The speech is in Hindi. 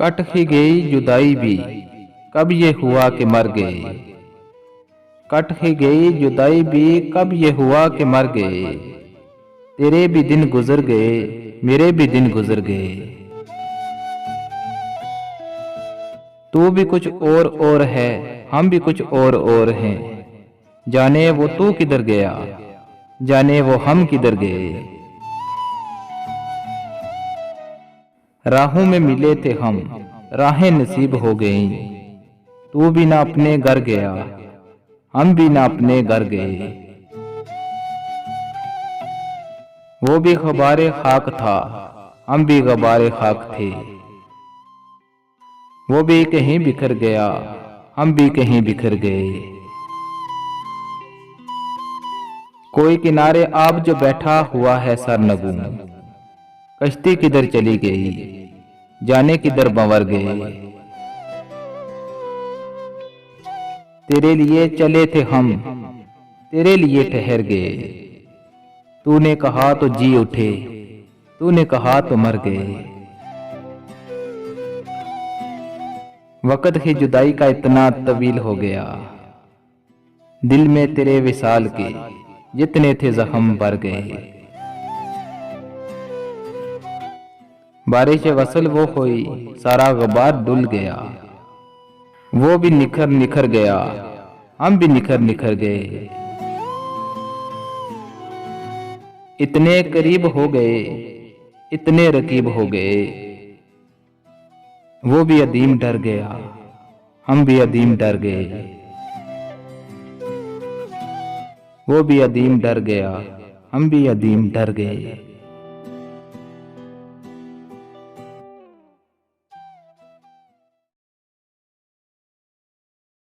कट ही गई जुदाई भी, कब ये हुआ कि मर गए। कट ही गई जुदाई भी, कब ये हुआ कि मर गए। तेरे भी दिन गुजर गए, मेरे भी दिन गुजर गए। तू भी कुछ और है, हम भी कुछ और हैं। जाने वो तू किधर गया, जाने वो हम किधर गए। राहों में मिले थे हम, राहें नसीब हो गईं। तू भी ना अपने घर गया, हम भी ना अपने घर गए। वो भी गबारे खाक था, हम भी गबारे खाक थे। वो भी कहीं बिखर गया, हम भी कहीं बिखर गए। कोई किनारे आप जो बैठा हुआ है सरनगू, कश्ती किधर चली गई, जाने किधर बंवर गए। तेरे लिए चले थे हम, तेरे लिए ठहर गए। तूने कहा तो जी उठे, तूने कहा तो मर गए। वक़्त ही जुदाई का इतना तवील हो गया, दिल में तेरे विसाल के जितने थे जख्म भर गए। बारिश वसल वो हुई, सारा गुबार डुल गया। वो भी निखर निखर गया, हम भी निखर निखर गए। इतने करीब हो गए, इतने रकीब हो गए। वो भी अदीम डर गया, हम भी अदीम डर गए। वो भी अदीम डर गया, हम भी अदीम डर गए।